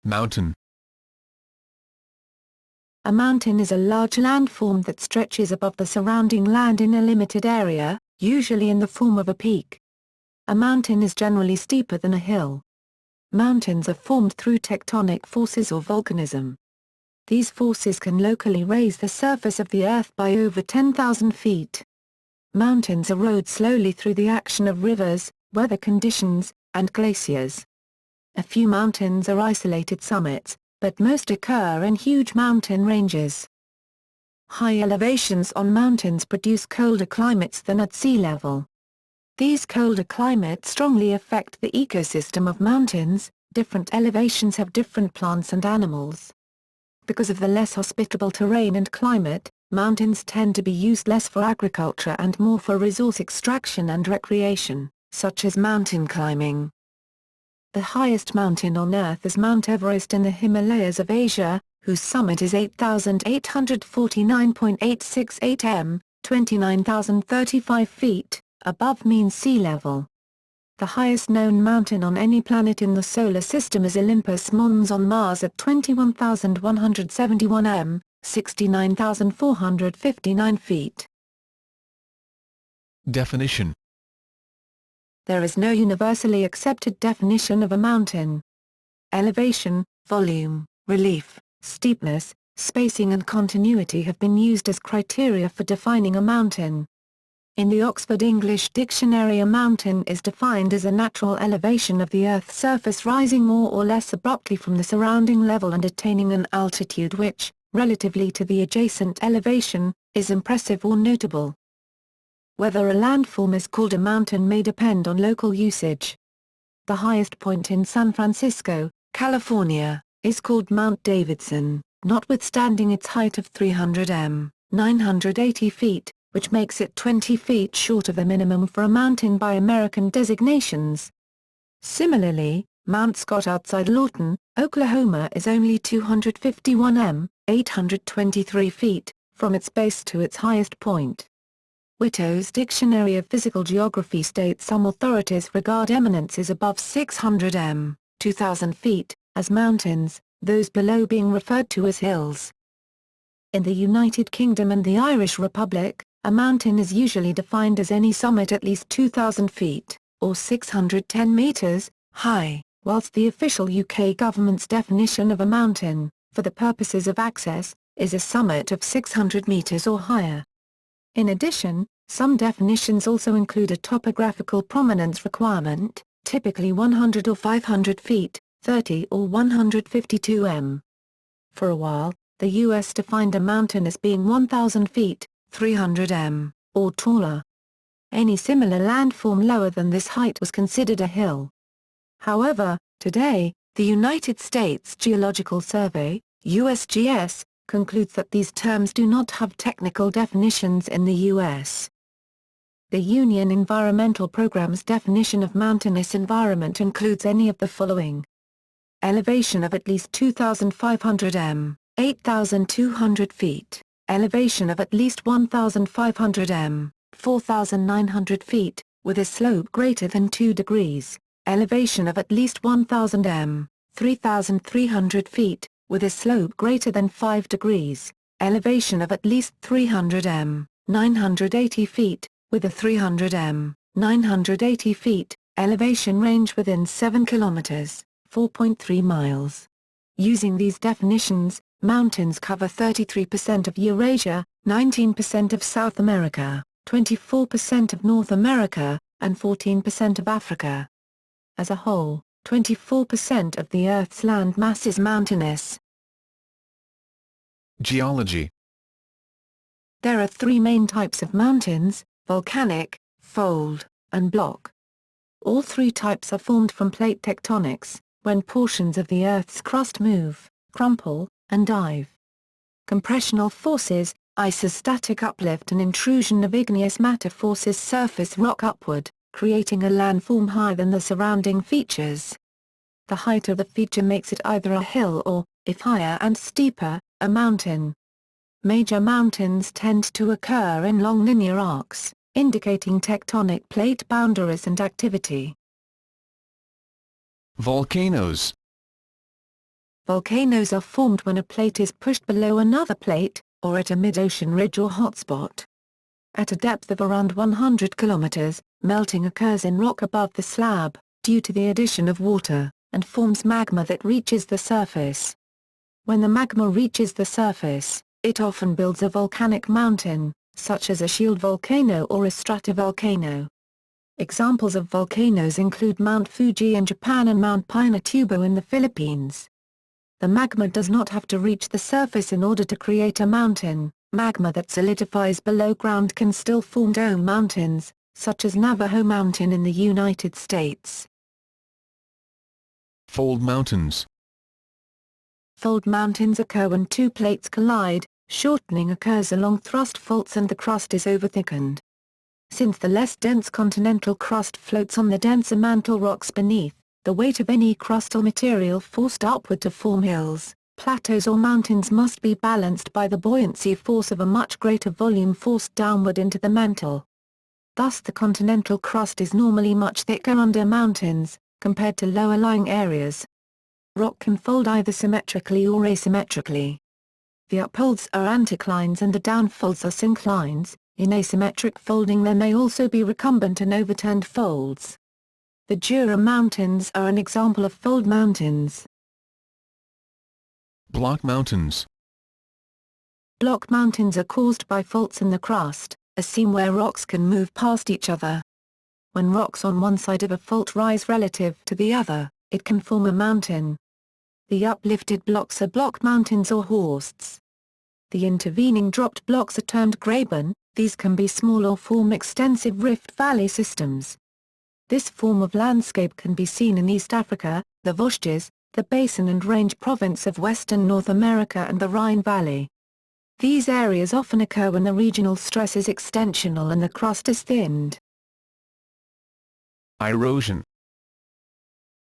Mountain. A mountain is a large landform that stretches above the surrounding land in a limited area, usually in the form of a peak. A mountain is generally steeper than a hill. Mountains are formed through tectonic forces or volcanism. These forces can locally raise the surface of the Earth by over 10,000 feet. Mountains erode slowly through the action of rivers, weather conditions, and glaciers. A few mountains are isolated summits, but most occur in huge mountain ranges. High elevations on mountains produce colder climates than at sea level. These colder climates strongly affect the ecosystem of mountains. Different elevations have different plants and animals. Because of the less hospitable terrain and climate, mountains tend to be used less for agriculture and more for resource extraction and recreation, such as mountain climbing. The highest mountain on Earth is Mount Everest in the Himalayas of Asia, whose summit is 8,849.868 m, 29,035 feet, above mean sea level. The highest known mountain on any planet in the Solar System is Olympus Mons on Mars at 21,171 m, 69,459 feet. Definition. There is no universally accepted definition of a mountain. Elevation, volume, relief, steepness, spacing and continuity have been used as criteria for defining a mountain. In the Oxford English Dictionary, a mountain is defined as a natural elevation of the Earth's surface rising more or less abruptly from the surrounding level and attaining an altitude which, relatively to the adjacent elevation, is impressive or notable. Whether a landform is called a mountain may depend on local usage. The highest point in San Francisco, California, is called Mount Davidson, notwithstanding its height of 300 m, 980 feet, which makes it 20 feet short of the minimum for a mountain by American designations. Similarly, Mount Scott outside Lawton, Oklahoma is only 251 m, 823 feet, from its base to its highest point. Witto's Dictionary of Physical Geography states some authorities regard eminences above 600 m, 2,000 feet, as mountains, those below being referred to as hills. In the United Kingdom and the Irish Republic, a mountain is usually defined as any summit at least 2,000 feet, or 610 meters, high, whilst the official UK government's definition of a mountain, for the purposes of access, is a summit of 600 meters or higher. In addition, some definitions also include a topographical prominence requirement, typically 100 or 500 feet, 30 or 152 m. For a while, the U.S. defined a mountain as being 1,000 feet, 300 m, or taller. Any similar landform lower than this height was considered a hill. However, today, the United States Geological Survey, USGS, concludes that these terms do not have technical definitions in the U.S. The Union Environmental Programme's definition of mountainous environment includes any of the following: elevation of at least 2,500 m, 8,200 feet. Elevation of at least 1,500 m, 4,900 feet, with a slope greater than 2 degrees. Elevation of at least 1,000 m, 3,300 feet, with a slope greater than 5 degrees. Elevation of at least 300 m, 980 feet, with a 300 m, 980 feet, elevation range within 7 kilometers, 4.3 miles. Using these definitions, mountains cover 33% of Eurasia, 19% of South America, 24% of North America, and 14% of Africa. As a whole, 24% of the Earth's land mass is mountainous. Geology. There are three main types of mountains: volcanic, fold, and block. All three types are formed from plate tectonics, when portions of the Earth's crust move, crumple, and dive. Compressional forces, isostatic uplift and intrusion of igneous matter forces surface rock upward, creating a landform higher than the surrounding features. The height of the feature makes it either a hill or, if higher and steeper, a mountain. Major mountains tend to occur in long linear arcs, indicating tectonic plate boundaries and activity. Volcanoes. Volcanoes are formed when a plate is pushed below another plate, or at a mid-ocean ridge or hotspot. At a depth of around 100 kilometers, melting occurs in rock above the slab, due to the addition of water, and forms magma that reaches the surface. When the magma reaches the surface, it often builds a volcanic mountain, such as a shield volcano or a stratovolcano. Examples of volcanoes include Mount Fuji in Japan and Mount Pinatubo in the Philippines. The magma does not have to reach the surface in order to create a mountain. Magma that solidifies below ground can still form dome mountains, such as Navajo Mountain in the United States. Fold mountains. Fold mountains occur when two plates collide. Shortening occurs along thrust faults and the crust is overthickened. Since the less dense continental crust floats on the denser mantle rocks beneath, the weight of any crustal material forced upward to form hills, plateaus or mountains must be balanced by the buoyancy force of a much greater volume forced downward into the mantle. Thus the continental crust is normally much thicker under mountains, compared to lower-lying areas. Rock can fold either symmetrically or asymmetrically. The upfolds are anticlines and the downfolds are synclines. In asymmetric folding there may also be recumbent and overturned folds. The Jura Mountains are an example of fold mountains. Block mountains. Block mountains are caused by faults in the crust, a seam where rocks can move past each other. When rocks on one side of a fault rise relative to the other, it can form a mountain. The uplifted blocks are block mountains or horsts. The intervening dropped blocks are termed graben. These can be small or form extensive rift valley systems. This form of landscape can be seen in East Africa, the Vosges, the Basin and Range province of western North America and the Rhine Valley. These areas often occur when the regional stress is extensional and the crust is thinned. Erosion.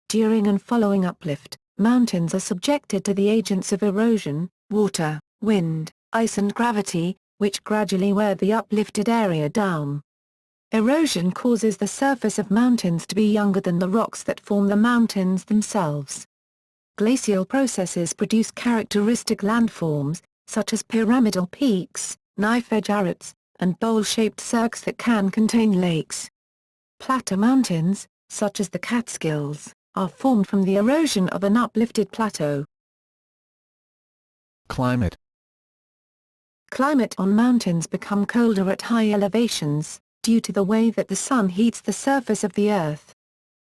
During and following uplift, mountains are subjected to the agents of erosion, water, wind, ice and gravity, which gradually wear the uplifted area down. Erosion causes the surface of mountains to be younger than the rocks that form the mountains themselves. Glacial processes produce characteristic landforms, such as pyramidal peaks, knife-edge arêtes, and bowl-shaped cirques that can contain lakes. Plateau mountains, such as the Catskills, are formed from the erosion of an uplifted plateau. Climate. Climate on mountains become colder at high elevations, due to the way that the sun heats the surface of the Earth.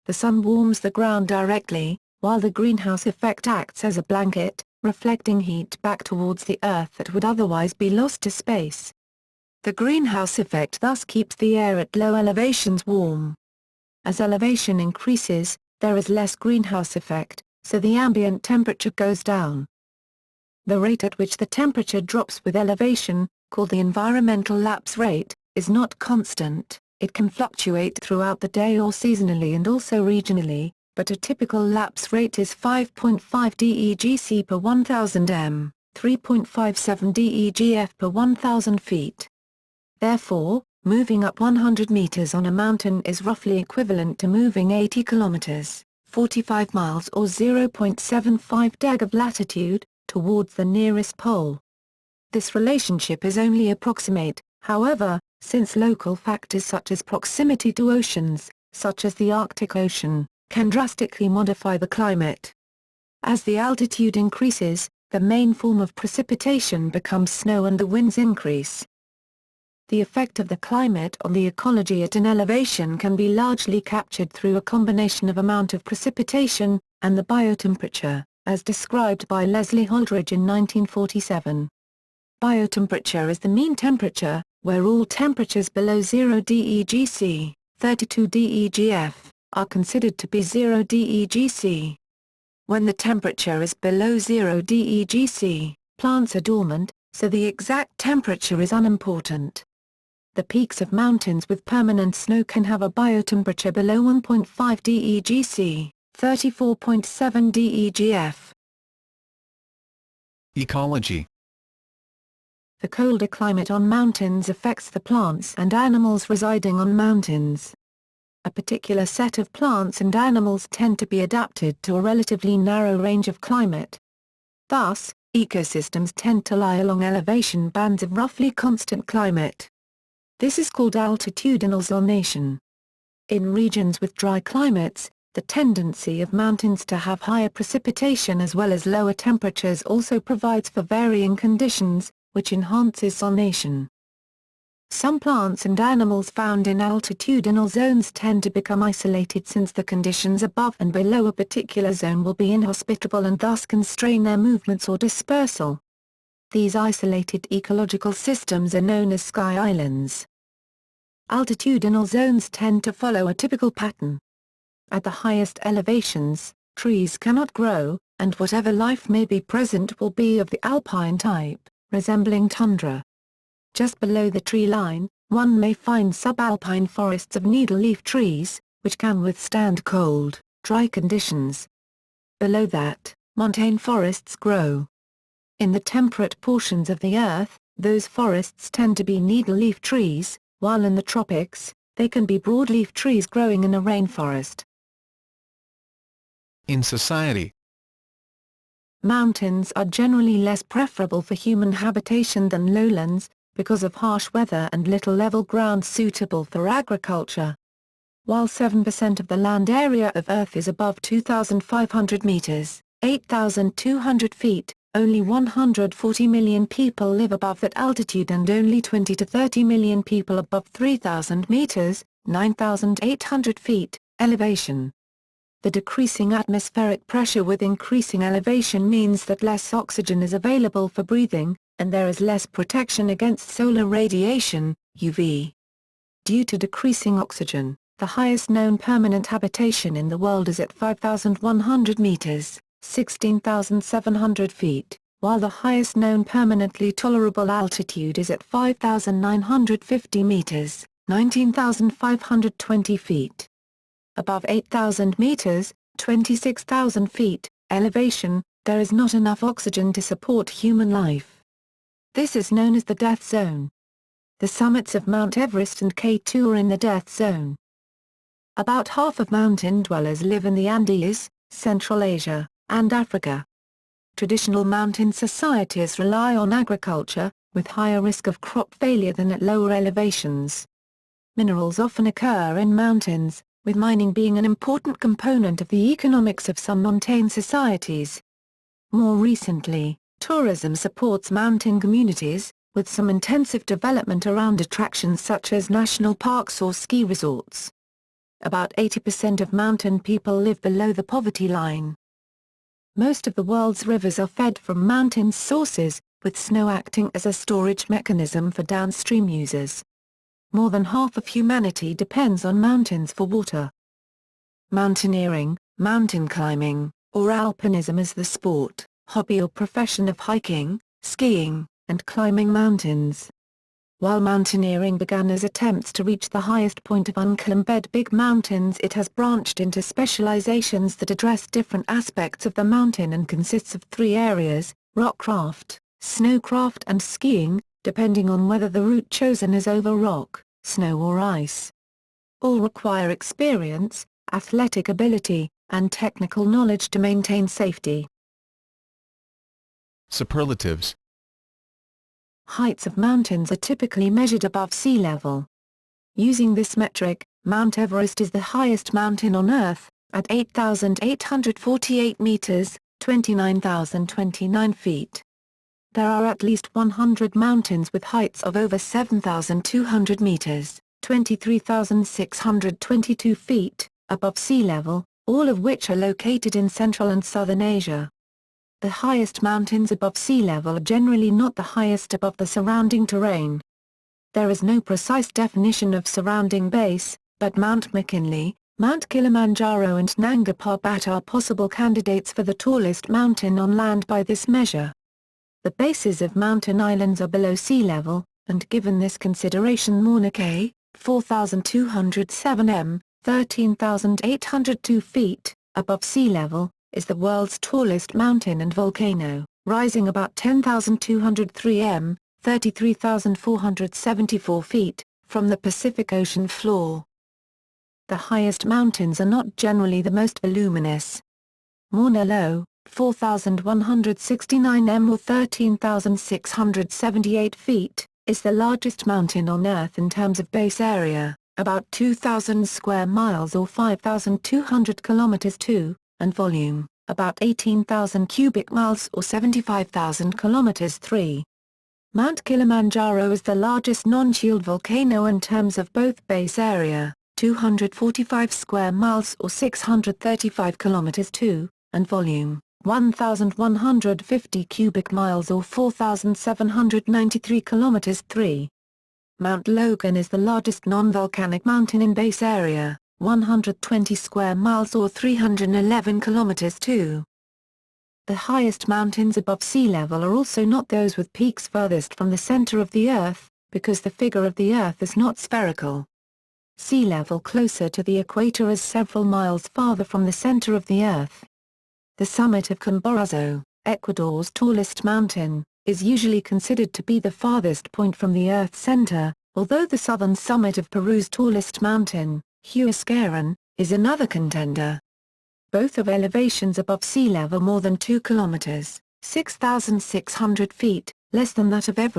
The sun warms the ground directly, while the greenhouse effect acts as a blanket, reflecting heat back towards the Earth that would otherwise be lost to space. The greenhouse effect thus keeps the air at low elevations warm. As elevation increases, there is less greenhouse effect, so the ambient temperature goes down. The rate at which the temperature drops with elevation, called the environmental lapse rate, is not constant. It can fluctuate throughout the day or seasonally and also regionally, but a typical lapse rate is 5.5 DEGC per 1000 m, 3.57 DEGF per 1000 feet. Therefore, moving up 100 meters on a mountain is roughly equivalent to moving 80 kilometers, 45 miles or 0.75 deg of latitude, towards the nearest pole. This relationship is only approximate, however, since local factors such as proximity to oceans, such as the Arctic Ocean, can drastically modify the climate. As the altitude increases, the main form of precipitation becomes snow and the winds increase. The effect of the climate on the ecology at an elevation can be largely captured through a combination of amount of precipitation, and the biotemperature, as described by Leslie Holdridge in 1947. Biotemperature is the mean temperature, where all temperatures below 0 DEGC, 32 DEGF, are considered to be 0 DEGC. When the temperature is below 0 DEGC, plants are dormant, so the exact temperature is unimportant. The peaks of mountains with permanent snow can have a biotemperature below 1.5 DEGC, 34.7 DEGF. Ecology. The colder climate on mountains affects the plants and animals residing on mountains. A particular set of plants and animals tend to be adapted to a relatively narrow range of climate, Thus, ecosystems tend to lie along elevation bands of roughly constant climate. This is called altitudinal zonation. In regions with dry climates, the tendency of mountains to have higher precipitation as well as lower temperatures also provides for varying conditions, which enhances zonation. Some plants and animals found in altitudinal zones tend to become isolated since the conditions above and below a particular zone will be inhospitable and thus constrain their movements or dispersal. These isolated ecological systems are known as sky islands. Altitudinal zones tend to follow a typical pattern. At the highest elevations, trees cannot grow, and whatever life may be present will be of the alpine type, resembling tundra. Just below the tree line, one may find subalpine forests of needle-leaf trees, which can withstand cold, dry conditions. Below that, montane forests grow. In the temperate portions of the Earth, those forests tend to be needle-leaf trees, while in the tropics, they can be broadleaf trees growing in a rainforest. In society, Mountains are generally less preferable for human habitation than lowlands, because of harsh weather and little level ground suitable for agriculture. While 7% of the land area of Earth is above 2,500 meters, 8,200 feet, only 140 million people live above that altitude and only 20 to 30 million people above 3,000 meters, 9,800 feet, elevation. The decreasing atmospheric pressure with increasing elevation means that less oxygen is available for breathing, and there is less protection against solar radiation, UV. Due to decreasing oxygen, the highest known permanent habitation in the world is at 5,100 meters, 16,700 feet, while the highest known permanently tolerable altitude is at 5,950 meters, 19,520 feet. Above 8,000 meters, 26,000 feet, elevation, there is not enough oxygen to support human life. This is known as the death zone. The summits of Mount Everest and K2 are in the death zone. About half of mountain dwellers live in the Andes, Central Asia, and Africa. Traditional mountain societies rely on agriculture, with higher risk of crop failure than at lower elevations. Minerals often occur in mountains, with mining being an important component of the economics of some montane societies. More recently, tourism supports mountain communities, with some intensive development around attractions such as national parks or ski resorts. About 80% of mountain people live below the poverty line. Most of the world's rivers are fed from mountain sources, with snow acting as a storage mechanism for downstream users. More than half of humanity depends on mountains for water. Mountaineering, mountain climbing, or alpinism is the sport, hobby or profession of hiking, skiing, and climbing mountains. While mountaineering began as attempts to reach the highest point of unclimbed big mountains, it has branched into specializations that address different aspects of the mountain and consists of three areas: rockcraft, snowcraft and skiing, depending on whether the route chosen is over rock, snow or ice. All require experience, athletic ability, and technical knowledge to maintain safety. superlatives, Heights of mountains are typically measured above sea level. Using this metric, Mount Everest is the highest mountain on Earth, at 8,848 meters, 29,029 feet. There are at least 100 mountains with heights of over 7,200 meters, 23,622 feet, above sea level, all of which are located in Central and Southern Asia. The highest mountains above sea level are generally not the highest above the surrounding terrain. There is no precise definition of surrounding base, but Mount McKinley, Mount Kilimanjaro and Nanga Parbat are possible candidates for the tallest mountain on land by this measure. The bases of mountain islands are below sea level, and given this consideration Mauna Kea, 4,207 m, 13,802 feet, above sea level, is the world's tallest mountain, and Volcano, rising about 10,203 m, 33,474 feet, from the Pacific Ocean floor. The highest mountains are not generally the most voluminous. Mauna Loa, 4,169 m or 13,678 feet, is the largest mountain on Earth in terms of base area, about 2,000 square miles or 5,200 kilometers 2, and volume, about 18,000 cubic miles or 75,000 kilometers 3. Mount Kilimanjaro is the largest non-shield volcano in terms of both base area, 245 square miles or 635 kilometers 2, and volume, 1,150 cubic miles or 4,793 kilometers 3. Mount Logan is the largest non-volcanic mountain in base area, 120 square miles or 311 kilometers 2. The highest mountains above sea level are also not those with peaks furthest from the center of the Earth, because the figure of the Earth is not spherical. Sea level closer to the equator is several miles farther from the center of the Earth. The summit of Chimborazo, Ecuador's tallest mountain, is usually considered to be the farthest point from the Earth's center, although the southern summit of Peru's tallest mountain, Huascarán, is another contender. Both have elevations above sea level more than 2 kilometers, 6,600 feet, less than that of Everest.